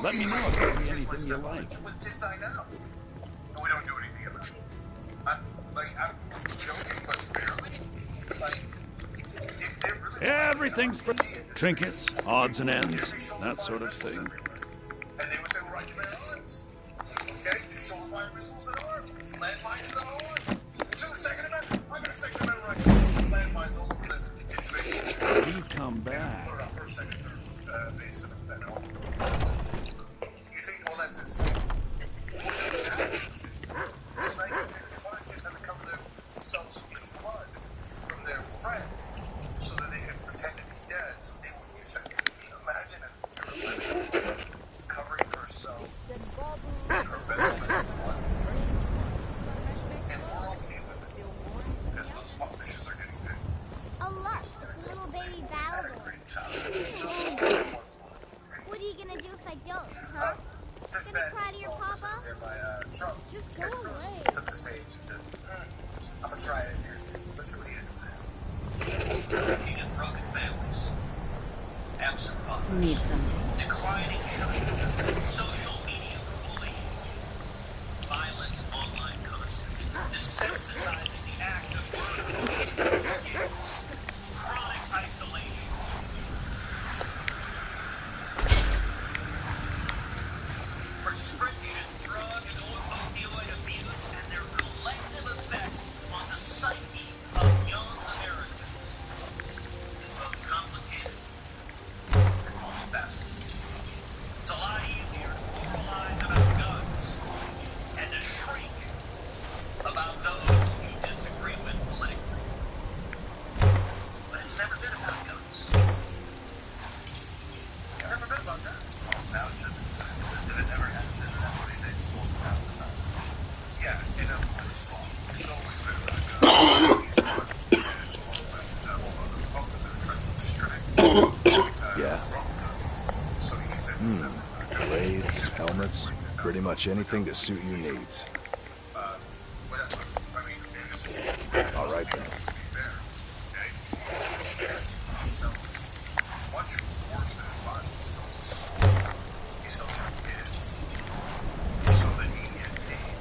Let me know if you see anything you like. What just I know? We don't do anything about it. I'm joking, but barely. Like, if they're really Everything's for trinkets, odds and ends, that sort of thing. And they would say, well, right, command arms. Okay, do shoulder fire missiles and arm. Landmines and arm. So the second amendment, I got a second amendment right. Landmines all over the space. Do come back. Put it out first, second, third base and then all. You think, well, that's it. It's 1955, kids had to cover themselves in blood from their friend so that they could pretend to be dead, so they wouldn't use it. Imagine if covering herself in her best friend's blood. And we're okay with it. Because those pupfishes are getting big. Oh look, it's a little baby battle. What are you gonna do if I don't, huh? Gonna cry to your papa? Just go away. Took the stage and said, I'm gonna try this here too. Let's see what he had to say. Looking at broken families, absent fathers, Need some. declining children, social media bullying, violent online content, desensitizing the act of murder, chronic isolation. Prescription drug and opioid abuse and their collective effects on the psyche of young Americans is both complicated and multifaceted. It's a lot easier to moralize about guns and to shrink about those you disagree with politically. But it's never been about guns. It's never been about guns. Now it should be. If it never has been, that's what they say. It's supposed to pass the time. Yeah, in a song. It's always been about guns. These are trying to distract Yeah. guns. So he said Blades, helmets, pretty much anything to suit your needs. well, that's what I mean. All right then. To be fair, okay? Yes, he sells much worse than his body. He sells a soul. He sells your kids so that he can get paid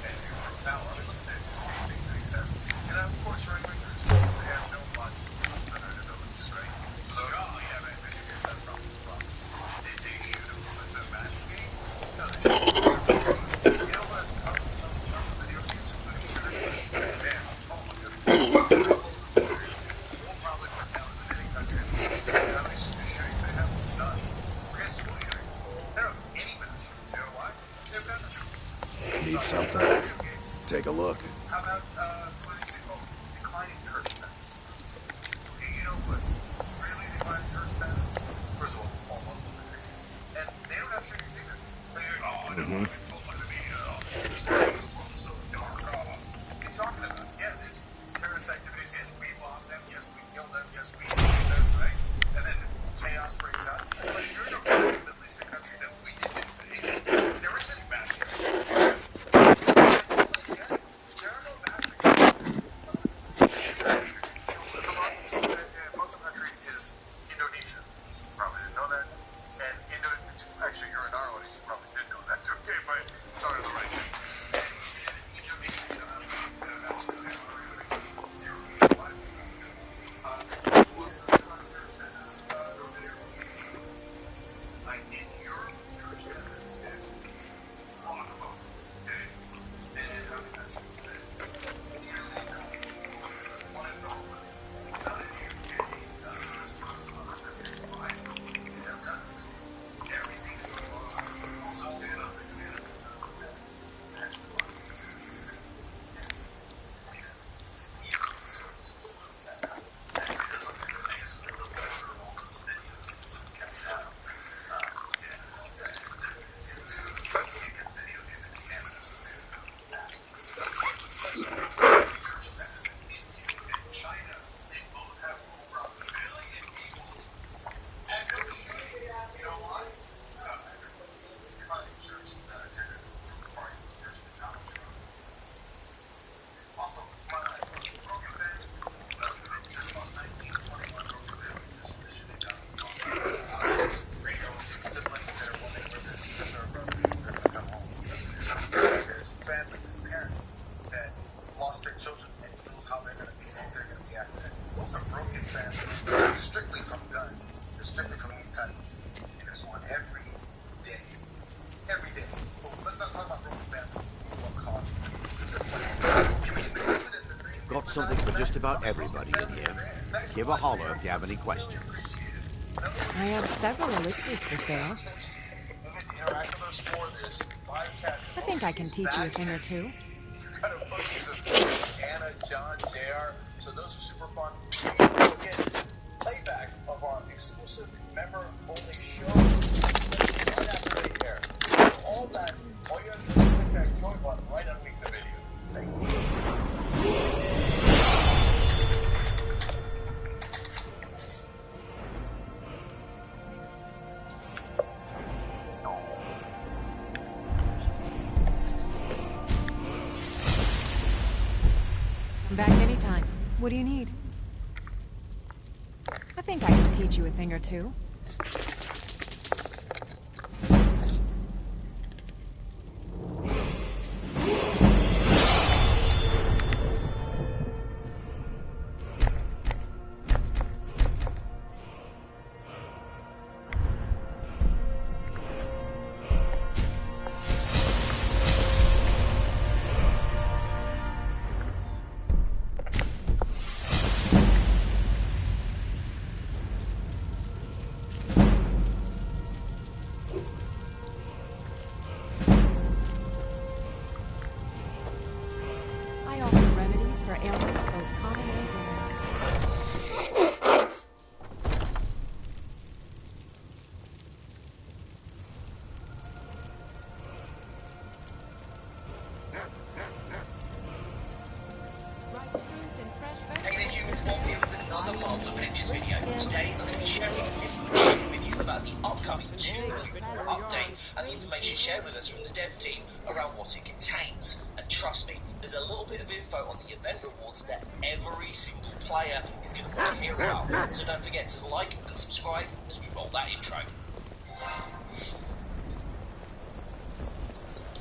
and your power. I mean, look at the same things that he says. And of course, right wingers, they have no logic on their abilities, right? So they're like, oh, yeah, man, maybe here's that problem. Did they shoot him with a magic game? No, they shoot him with a You know what? I was just about everybody in here. Give a holler if you have any questions. I have several elixirs for sale. I think I can teach you a thing or two. Anna, John, JR, so those are super fun. You'll get playback of our exclusive member-only shows right after they air. All that, all you have to do is click that join button right underneath the video. Thank you. Come back anytime. What do you need? I think I can teach you a thing or two. For ailments both common and rare. Hey there humans, Bob here with another Marvel Adventures video. Today I'm going to be sharing information with you about the upcoming 2.4 update and the information shared with us from the dev team around what it contains. And trust me, there's a little bit of info on the event rewards that every single player is going to want to hear about. So don't forget to like and subscribe as we roll that intro.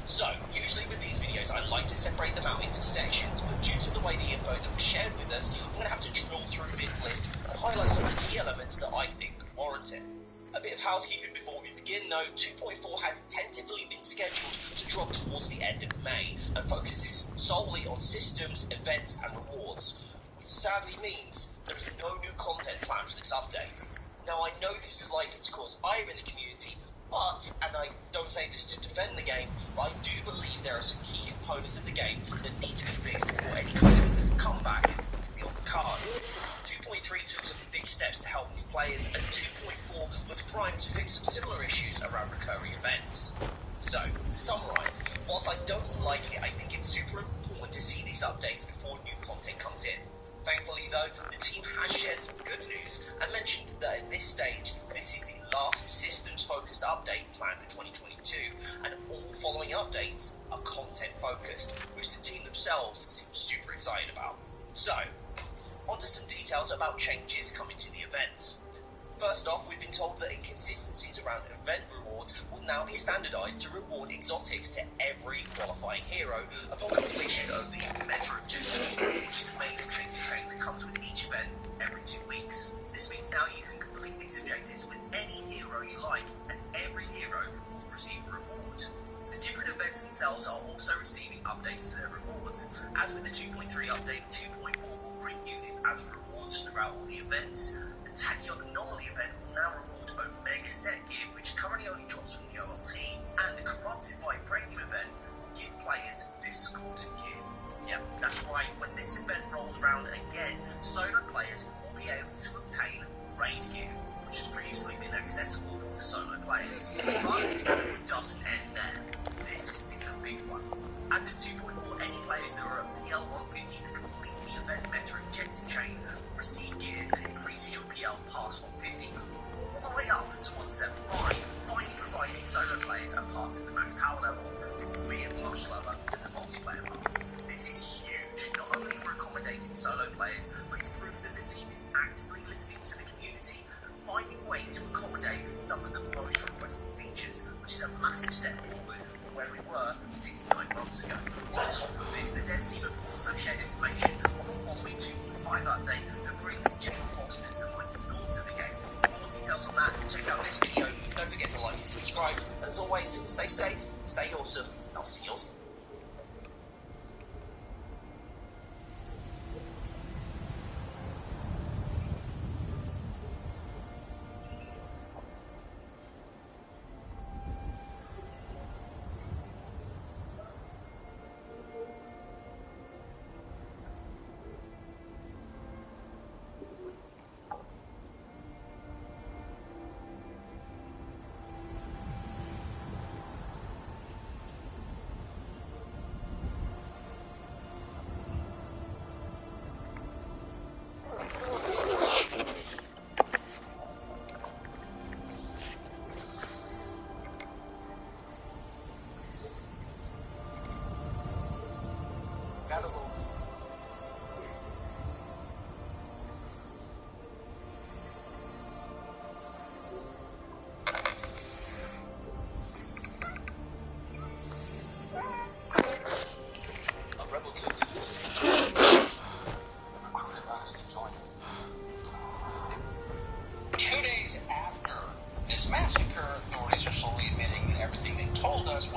So, usually with these videos I like to separate them out into sections, but due to the way the info that was shared with us, I'm going to have to drill through this list and highlight some of the key elements that I think warrant it. A bit of housekeeping before we begin though. 2.4 has tentatively been scheduled to drop towards the end of May and focuses solely on systems, events and rewards, which sadly means there is no new content planned for this update. Now I know this is likely to cause ire in the community, but, and I don't say this to defend the game, but I do believe there are some key components of the game that need to be fixed before any kind of comeback can be on the cards. 2.3 took some big steps to help new players, and 2.4 looked primed to fix some similar issues around recurring events. So, to summarise, whilst I don't like it, I think it's super important to see these updates before new content comes in. Thankfully though, the team has shared some good news and mentioned that at this stage, this is the last systems-focused update planned for 2022, and all following updates are content-focused, which the team themselves seem super excited about. So, onto some details about changes coming to the events. First off, we've been told that inconsistencies around event rewards will now be standardised to reward exotics to every qualifying hero upon completion of the Meta objective, which is the main objective chain that comes with each event every 2 weeks. This means now you can complete these objectives with any hero you like, and every hero will receive a reward. The different events themselves are also receiving updates to their rewards. As with the 2.3 update, 2.4 will bring units as rewards throughout all the events. The Tachyon Anomaly event will now reward Omega Set gear, which currently only drops from the OLT, and the Corrupted Vibranium event will give players disgusted gear. Yep, that's right, when this event rolls round again, solo players will be able to obtain raid gear, which has previously been accessible to solo players. But it doesn't end there. This is the big one. As of 2.4, any players that are at PL 150 that complete the event Meta objective chain will receive gear that increases your PL past 150 all the way up to 175, finally providing solo players a path to the max power level, albeit much slower than the multiplayer path. This is huge, not only for accommodating solo players, but it's proof that the team is actively listening to the community and finding ways to accommodate some of the most requested features, which is a massive step forward from where we were 69 months ago. On top of this, the dev team have also shared information on the following 2.5 update that brings Jane Fosters that might have gone to the game. For more details on that, check out this video. Don't forget to like and subscribe. And as always, stay safe, stay awesome, and I'll see you all soon.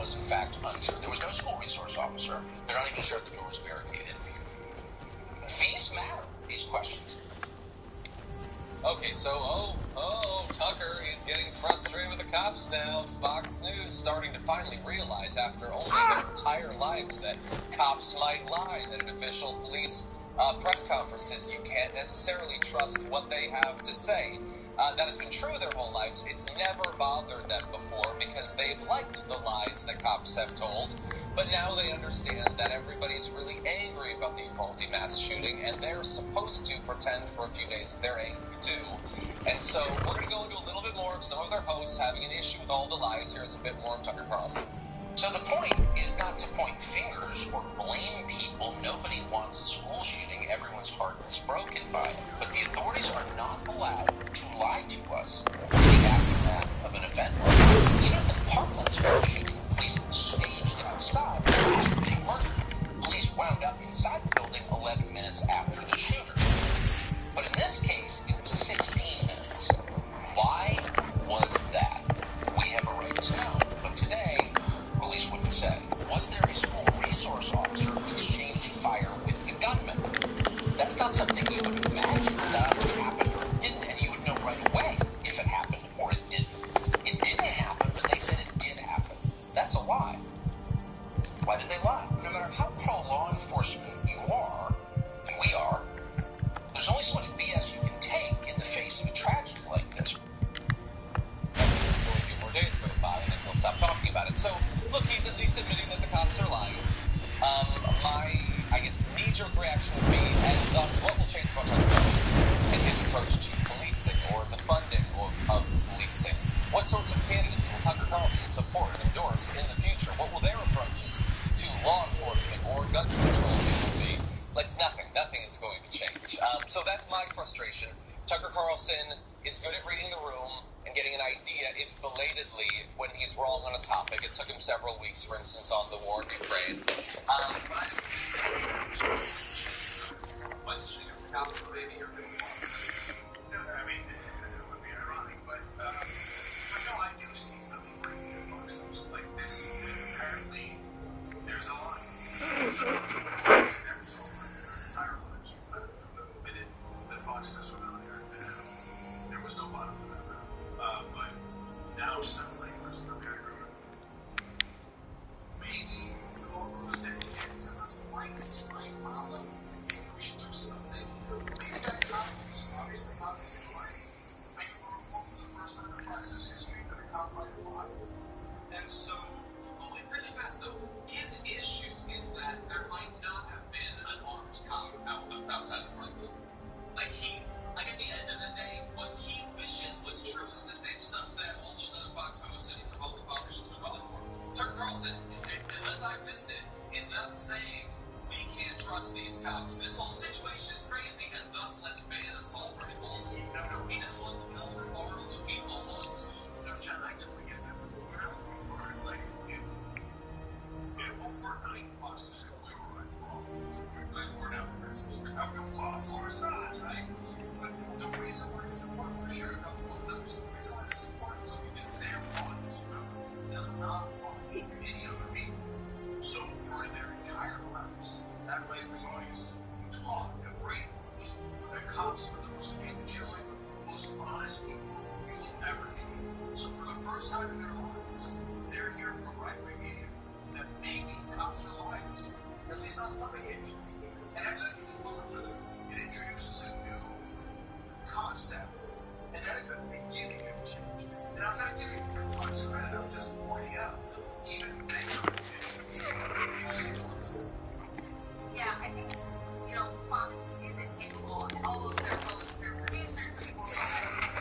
was, in fact, unsure. There was no school resource officer. They're not even sure the door was barricaded. These matter, these questions. Okay, so, Tucker is getting frustrated with the cops now. Fox News starting to finally realize after only their entire lives that cops might lie, that at official police press conferences you can't necessarily trust what they have to say. That has been true their whole lives. It's never bothered them before because they've liked the lies that cops have told. But now they understand that everybody's really angry about the Uvalde mass shooting, and they're supposed to pretend for a few days that they're angry too. And so we're going to go into a little bit more of some of their hosts having an issue with all the lies. Here's a bit more of Tucker Carlson. So the point is not to point fingers or blame people. Nobody wants a school shooting. Everyone's heart is broken by it. But the authorities are not allowed to lie to us in the aftermath of an event. Even the Parkland school shooting, police staged outside after being murdered. Police wound up inside the building 11 minutes after the shooter. But in this case, it was 16 minutes. Why was that? We have a right to know. But today, police wouldn't say. Was there a school resource officer who exchanged fire with the gunman? That's not something you would imagine that either happened or it didn't, and you would know right away if it happened or it didn't. It didn't happen, but they said it did happen. That's a lie. Why did they lie? No matter how pro-law enforcement you are, and we are, there's only so much BS you can take in the face of a tragedy like this. A few more days go by, and then we'll stop talking about it. So, look, he's at least admitting that the cops are lying. My, knee-jerk reaction would be, and thus, what will change about Tucker Carlson and his approach to policing or the funding of policing? What sorts of candidates will Tucker Carlson support and endorse in the future? What will their approaches to law enforcement or gun control be? Like, nothing is going to change. So that's my frustration. Tucker Carlson is good at reading the room and getting an idea, if belatedly, when he's wrong on a topic. It took him several weeks, for instance, on the war in Ukraine. Questioning of the cops, maybe you're doing one. No, I mean, that would be ironic, but no, I do see something breaking in Fox News like this. Apparently, there's a lot. Never saw my entire lives. From the minute that Fox News went on air, there was no bottom to that. But now suddenly there's no background. Maybe all those dead kids is a slight problem. Maybe we should do something. Maybe that cop was obviously lying. Maybe we'll report for the first time in Fox News history that a cop might have lied. And so, wait, really fast though, his issue is that there might not have been an armed cop outside the front door. Like at the end of the day, what he wishes was true is the same stuff that all those other Fox hosts and Republican politicians were calling for. Tucker Carlson, unless I missed it, is not saying we can't trust these cops. This whole situation is crazy, and thus let's ban assault rifles. No, he just wants more armed people on schools. No, John, I totally get that. We're not looking for it. Like, overnight, Fox News said we were right wrong. We're now progressives. Of course not, right? But the reason why this is important, we're sure a couple of notes. The reason why this is important is because their audience does not watch any other people. So for their entire lives, that right-wing audience taught and brainwashed that cops are the most angelic, most honest people you will ever meet. So for the first time in their lives, they're hearing from right-wing media that maybe cops are liars, at least on some occasions. And as I move on with it, it introduces a new concept, and that is the beginning of change. And I'm not giving Fox credit, I'm just pointing out even bigger things. Yeah, I think, Fox isn't capable, all of their hosts, their producers, people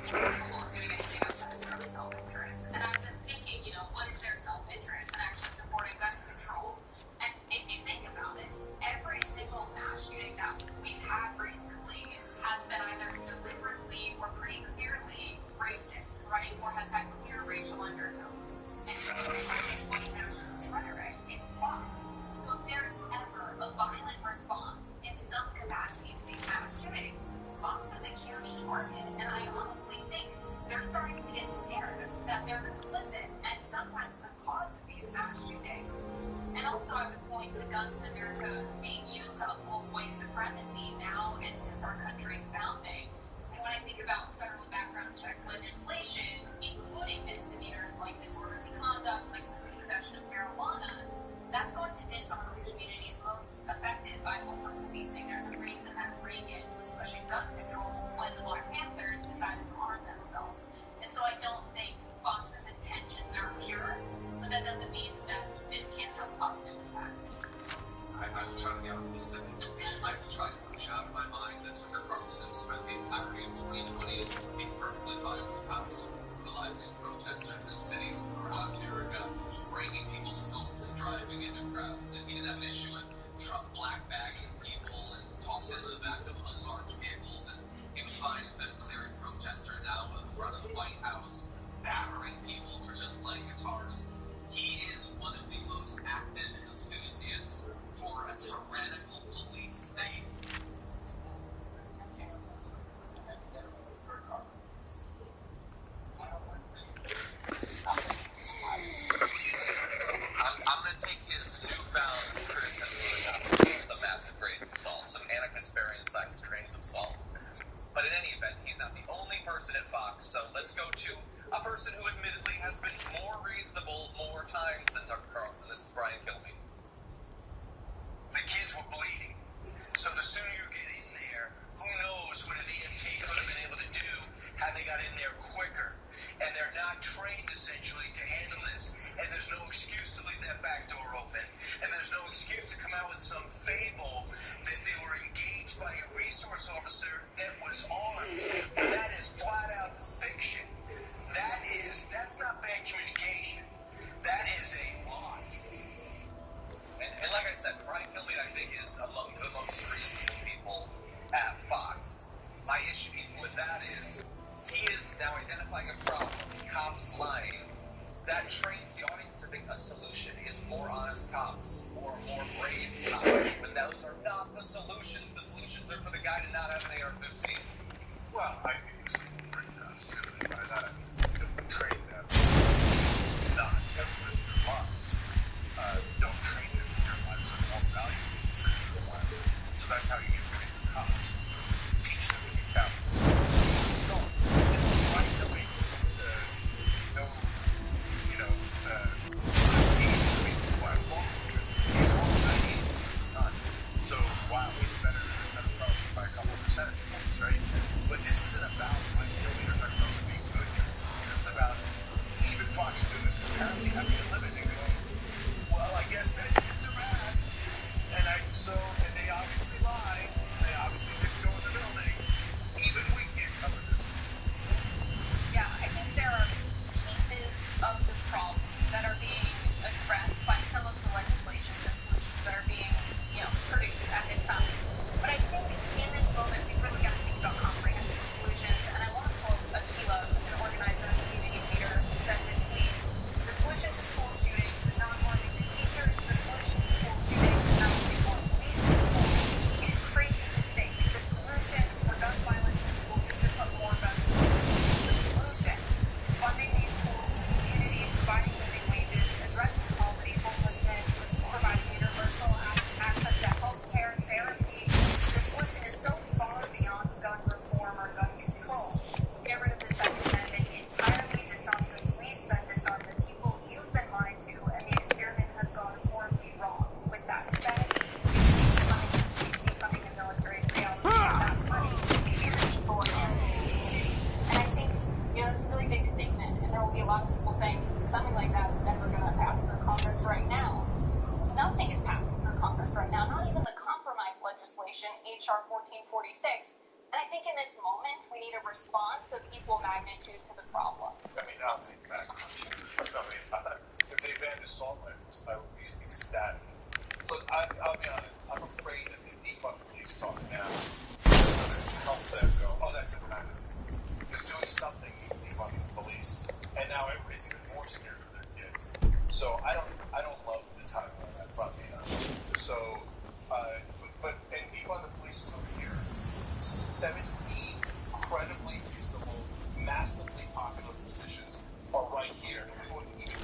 capable of doing anything outside of their own self-interest. And I've been thinking, what is their self-interest in actually supporting gun control? And if you think about it, every single mass shooting that we've had recently has been either deliberately or pretty clearly racist, right? Or has had clear racial undertones. And white nationalist rhetoric, it's Fox. So if there's ever a violent response in some capacity to these mass shootings, Fox is a huge target, and I honestly think they're starting to get scared that they're complicit, and sometimes the cause of these mass shootings. And also I would point to guns in America being used to uphold white supremacy now and since our country's founding. And when I think about federal background check legislation, including misdemeanors like disorderly conduct, like possession of marijuana, that's going to disarm the communities most affected by over-policing. There's a reason that Reagan was pushing gun control when the Black Panthers decided to arm themselves. And so I don't think Fox's intentions are pure, but that doesn't mean that this can't have a positive impact. I will try to be optimistic. I will try to push out of my mind that Tucker Carlson spent the entirety of 2020 being perfectly fine with the cops brutalizing protesters in cities throughout America, breaking people's skulls and driving into crowds, and he didn't have an issue with Trump black-bagging people and tossing into the back of unmarked vehicles, and he was fine with them clearing protesters out of the front of the White House, battering people who were just playing guitars. He is one of the most active enthusiasts for a tyrannical police state. I'm going to take his newfound criticism with some massive grains of salt, some Anarchist-sized grains of salt. But in any event, he's not the only person at Fox, so let's go to a person who admittedly has been more reasonable more times than Tucker Carlson. This is Brian Kilmeade. The kids were bleeding, so the sooner you get in there, who knows what an EMT could have been able to do had they got in there quicker. And they're not trained, essentially, to handle this. And there's no excuse to leave that back door open. And there's no excuse to come out with some fable that they were engaged by a resource officer that was armed. And that is flat-out fiction. That's not bad communication. That is a lie. And like I said, Brian Kilmeade, I think, is among the most reasonable people at Fox. My issue with that is he is now identifying a problem, cops lying, that trains the audience to think a solution is more honest cops or more brave cops. But those are not the solutions. The solutions are for the guy to not have an AR-15. Well, I think it's pretty tough. By that, I mean, don't train them not ever risk their lives. Don't train them in their lives are more valuable than citizens' lives. So that's how you get rid of the cops. Teach them to be cowards. So it's a start. Right away, he's all 98% of the time. So, wow, he's better than Tucker Carlson by a couple of percentage points, right? But this isn't about Mike Kilmeade or Tucker Carlson being good guys. This is about even Fox News apparently having a limit and going, well, I guess that kids are bad. And they obviously lie. They obviously didn't go in the building. Even we can't cover this. Yeah, I think there are pieces of the problem that are being addressed by some of the legislation and solutions that are being, produced at this time. But I think in this moment, we really got to think about comprehensive solutions. And I want to quote Akila, who's an organizer and community leader, who said this week, the solution to school shootings is not harming the teachers. The solution to school shootings is not putting more police in schools. It is crazy to think the solution for gun violence in schools is to put more guns in schools. The solution is funding these schools in the community, providing living wages, addressing poverty, homelessness, providing universal access to health care, therapy. The solution is so far beyond gun reform or gun control. Get rid of the Second Amendment entirely, disarm the police, then disarm the people you've been lied to, and the experiment has gone horribly wrong. With that said, we should be defunding the police, defunding the military, and reallocating that money to the people and these communities. And I think, it's a really big statement, and there will be a lot of people saying something like that is never going to pass through Congress right now. Nothing is passing through Congress right now, not even the compromise legislation, H.R. 1446. And I think in this moment, we need a response of equal magnitude to the problem. I mean, I'll take back punches. If they banned assault rifles, I would be ecstatic. Look, I'll be honest. I'm afraid that the defund police talk now is going to help them go, oh, that's a kind of thing. Because doing something means defunding the police. And now everybody's even more scared for their kids. So I don't love the title on that front, being honest. So, and defund the police is over here. 17 incredibly reasonable, massively popular positions are right here. And we wouldn't even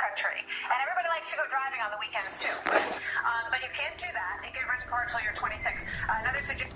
country. And everybody likes to go driving on the weekends, too. But you can't do that. You can rent a car until you're 26. Another suggestion...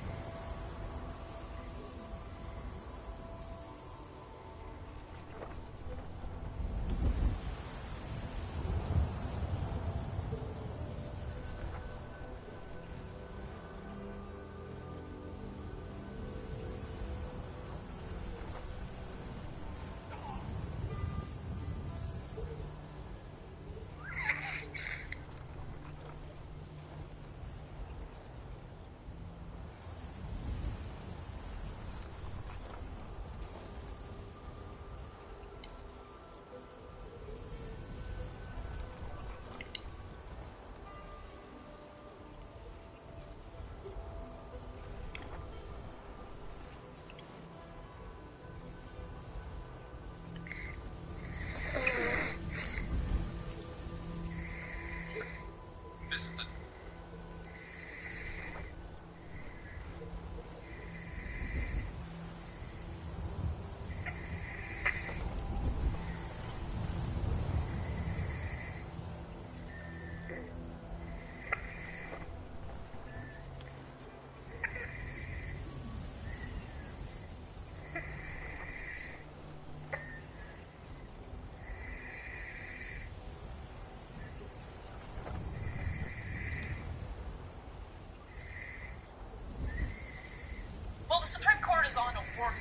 Well, the Supreme Court is on a war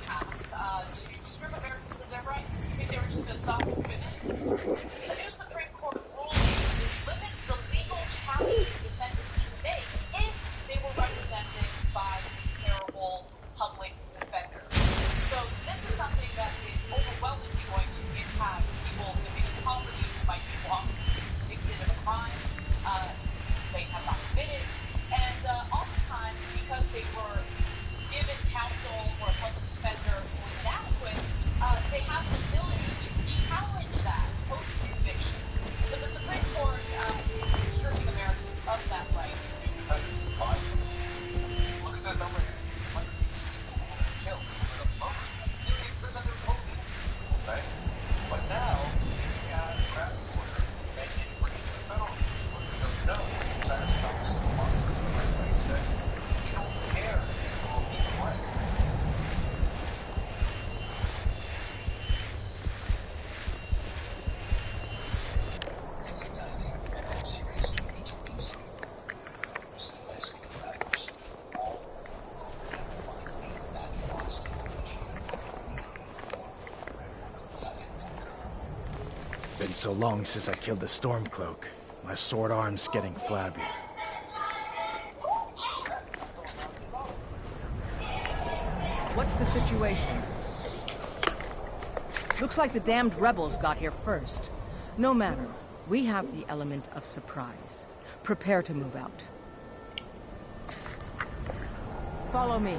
path to strip Americans of their rights. You think they were just going to stop with women? A new Supreme Court ruling limits the legal challenges defendants can make if they were represented by a terrible public defender. So this is something that is overwhelmingly going to impact people living in poverty, who might be convicted of a crime they have not committed. And oftentimes, because they were given counsel or a public defender who was inadequate, they have the ability to challenge that post-conviction. But the Supreme Court is stripping Americans of that right. These defendants in five. Look at that number here. 160 people who were killed for the murder. They present their own innocence, right? But now, we have a crappy order and it brings the federal police order. No, that stops the process. Like I said, we don't care if you will be right. Been so long since I killed the Stormcloak. My sword arm's getting flabby. What's the situation? Looks like the damned rebels got here first. No matter. We have the element of surprise. Prepare to move out. Follow me.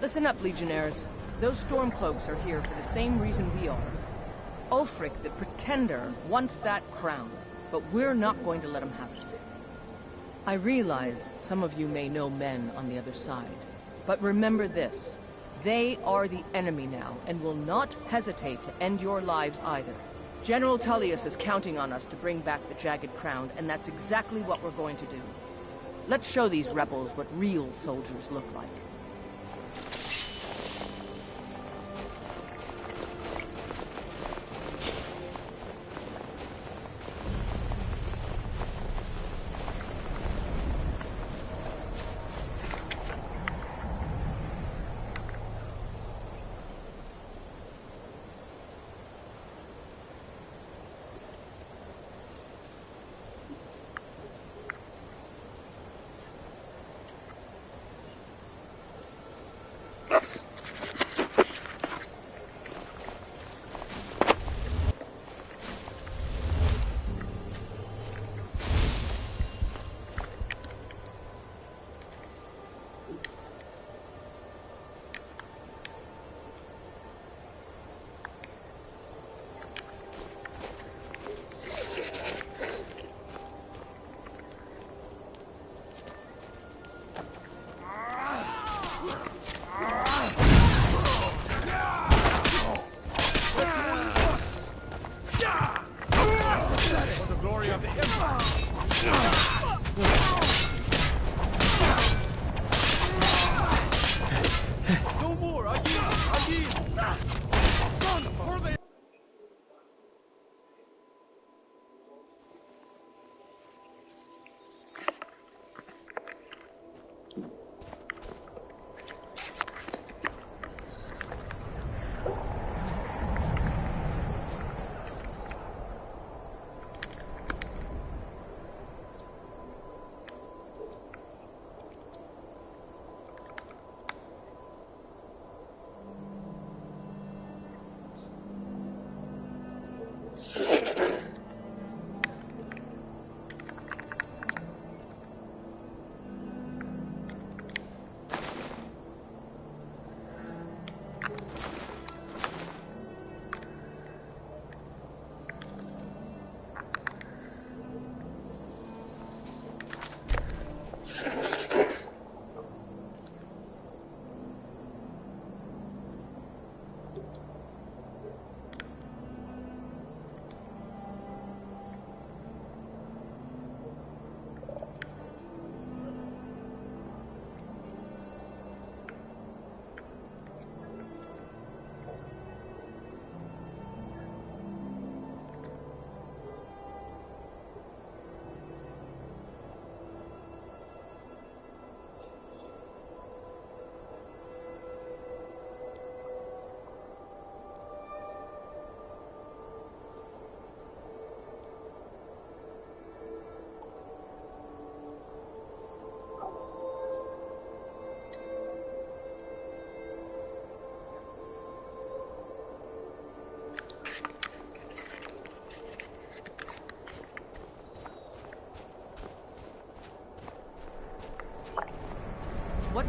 Listen up, Legionnaires. Those Stormcloaks are here for the same reason we are. Ulfric, the Pretender, wants that crown, but we're not going to let him have it. I realize some of you may know men on the other side, but remember this. They are the enemy now, and will not hesitate to end your lives either. General Tullius is counting on us to bring back the Jagged Crown, and that's exactly what we're going to do. Let's show these rebels what real soldiers look like.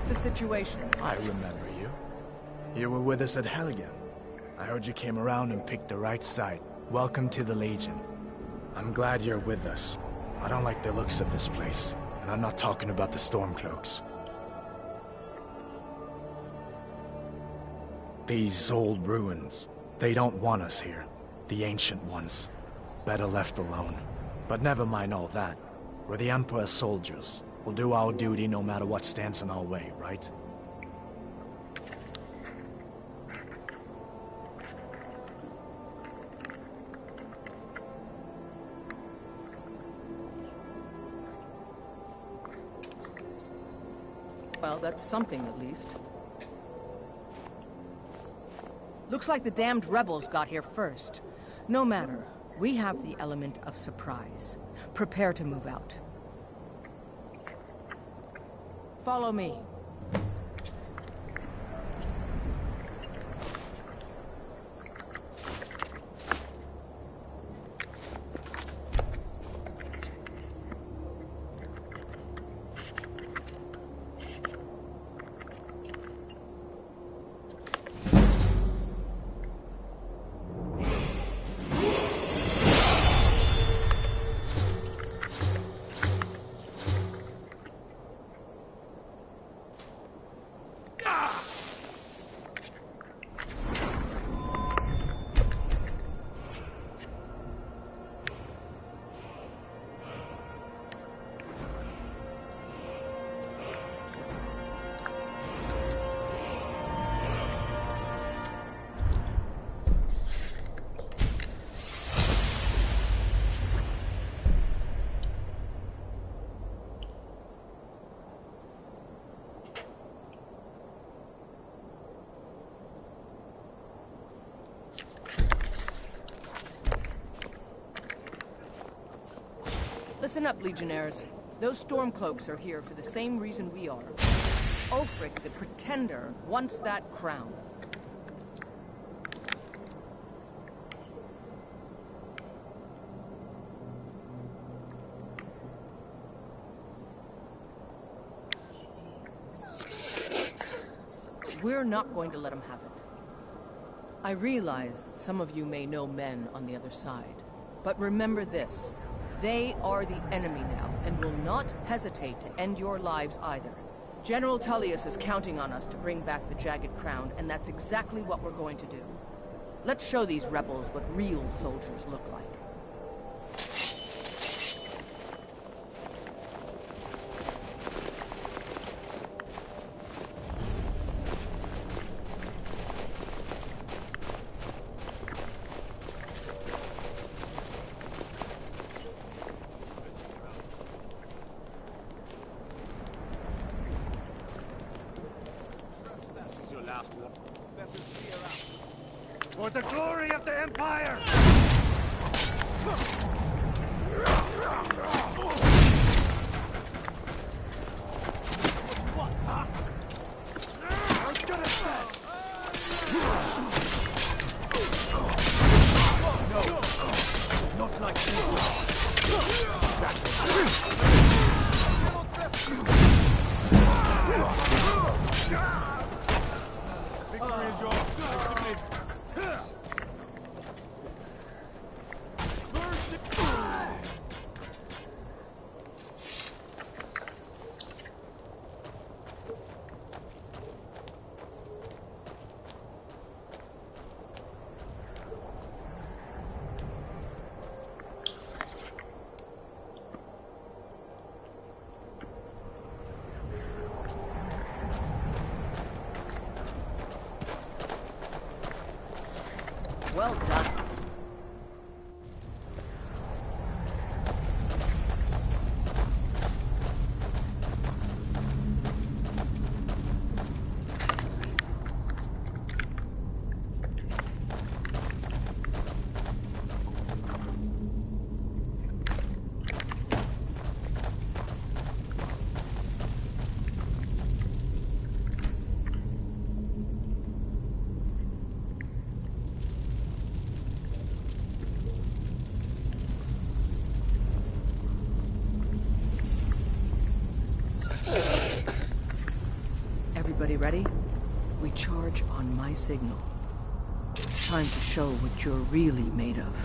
What's the situation? I remember you. You were with us at Helgen. I heard you came around and picked the right side. Welcome to the Legion. I'm glad you're with us. I don't like the looks of this place, and I'm not talking about the Stormcloaks. These old ruins, they don't want us here. The ancient ones. Better left alone. But never mind all that. We're the Emperor's soldiers. We'll do our duty no matter what stands in our way, right? Well, that's something at least. Looks like the damned rebels got here first. No matter, we have the element of surprise. Prepare to move out. Follow me. Listen up, Legionnaires. Those Stormcloaks are here for the same reason we are. Ulfric, the Pretender, wants that crown. We're not going to let him have it. I realize some of you may know men on the other side, but remember this. They are the enemy now, and will not hesitate to end your lives either. General Tullius is counting on us to bring back the Jagged Crown, and that's exactly what we're going to do. Let's show these rebels what real soldiers look like. For the glory of the Empire! What, huh? I was gonna say! No, not like this. Victory is yours. I submit. Everybody ready? We charge on my signal. Time to show what you're really made of.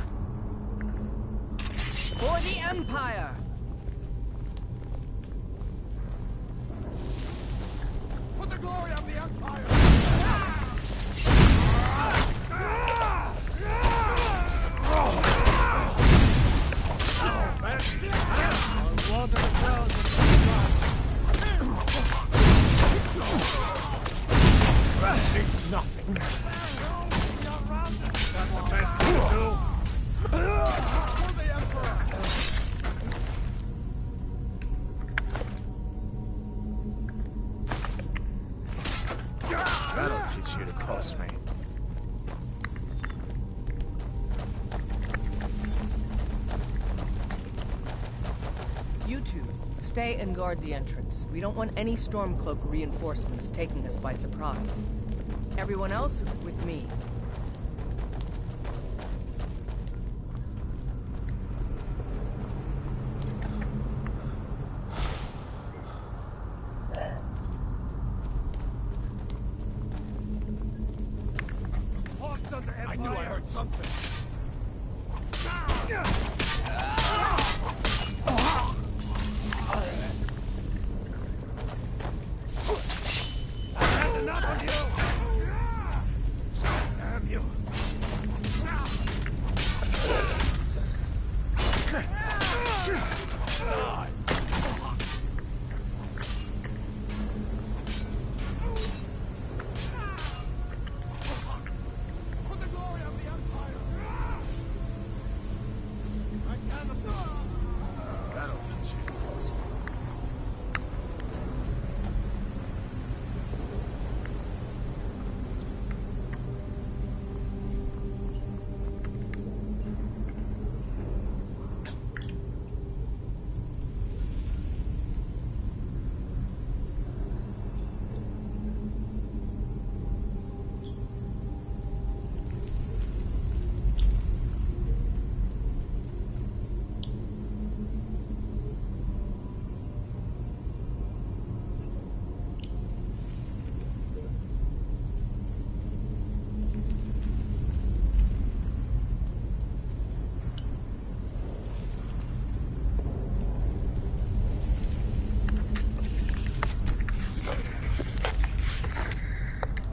For the Empire! For the glory of the Empire! It's nothing. That's the best you can do. For the Emperor! That'll teach you to cross me. You two, stay and guard the entrance. We don't want any Stormcloak reinforcements taking us by surprise. Everyone else, with me. I knew I heard something.